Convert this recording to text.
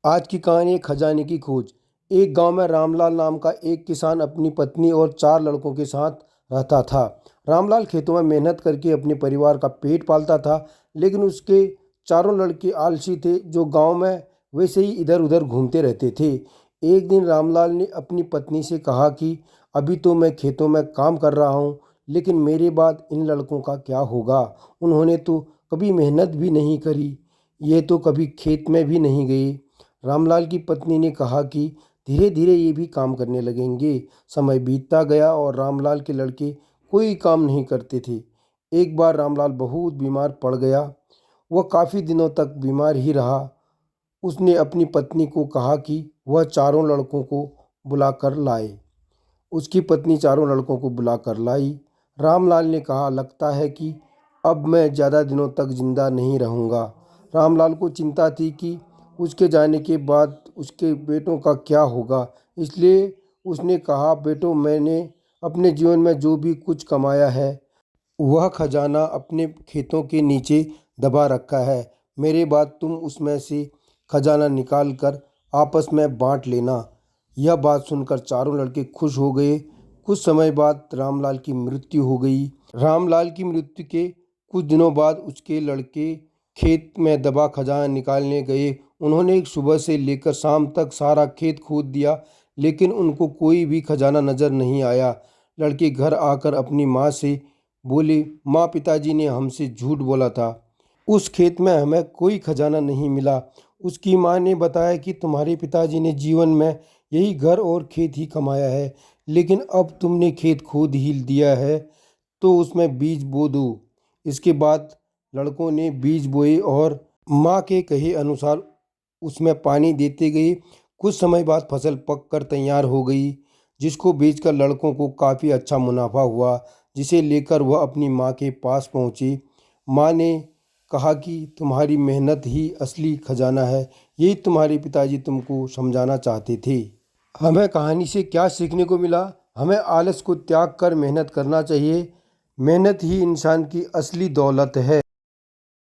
आज की कहानी है खजाने की खोज। एक गांव में रामलाल नाम का एक किसान अपनी पत्नी और 4 लड़कों के साथ रहता था। रामलाल खेतों में मेहनत करके अपने परिवार का पेट पालता था, लेकिन उसके चारों लड़के आलसी थे, जो गांव में वैसे ही इधर उधर घूमते रहते थे। एक दिन रामलाल ने अपनी पत्नी से कहा कि अभी तो मैं खेतों में काम कर रहा हूँ, लेकिन मेरे बाद इन लड़कों का क्या होगा? उन्होंने तो कभी मेहनत भी नहीं करी, ये तो कभी खेत में भी नहीं गए। रामलाल की पत्नी ने कहा कि धीरे धीरे ये भी काम करने लगेंगे। समय बीतता गया और रामलाल के लड़के कोई काम नहीं करते थे। एक बार रामलाल बहुत बीमार पड़ गया। वह काफ़ी दिनों तक बीमार ही रहा। उसने अपनी पत्नी को कहा कि वह चारों लड़कों को बुलाकर लाए। उसकी पत्नी चारों लड़कों को बुलाकर लाई। रामलाल ने कहा, लगता है कि अब मैं ज़्यादा दिनों तक जिंदा नहीं रहूँगा। रामलाल को चिंता थी कि उसके जाने के बाद उसके बेटों का क्या होगा, इसलिए उसने कहा, बेटों, मैंने अपने जीवन में जो भी कुछ कमाया है वह खजाना अपने खेतों के नीचे दबा रखा है। मेरे बाद तुम उसमें से खजाना निकाल कर आपस में बांट लेना। यह बात सुनकर चारों लड़के खुश हो गए। कुछ समय बाद रामलाल की मृत्यु हो गई। रामलाल की मृत्यु के कुछ दिनों बाद उसके लड़के खेत में दबा खजाना निकालने गए। उन्होंने सुबह से लेकर शाम तक सारा खेत खोद दिया, लेकिन उनको कोई भी खजाना नजर नहीं आया। लड़के घर आकर अपनी माँ से बोले, माँ, पिताजी ने हमसे झूठ बोला था, उस खेत में हमें कोई खजाना नहीं मिला। उसकी माँ ने बताया कि तुम्हारे पिताजी ने जीवन में यही घर और खेत ही कमाया है, लेकिन अब तुमने खेत खोद ही दिया है तो उसमें बीज बो दो। इसके बाद लड़कों ने बीज बोए और माँ के कहे अनुसार उसमें पानी देते गए। कुछ समय बाद फसल पककर तैयार हो गई, जिसको बेचकर लड़कों को काफ़ी अच्छा मुनाफा हुआ, जिसे लेकर वह अपनी माँ के पास पहुँचे। माँ ने कहा कि तुम्हारी मेहनत ही असली खजाना है, यही तुम्हारे पिताजी तुमको समझाना चाहते थे। हमें कहानी से क्या सीखने को मिला? हमें आलस को त्याग कर मेहनत करना चाहिए। मेहनत ही इंसान की असली दौलत है।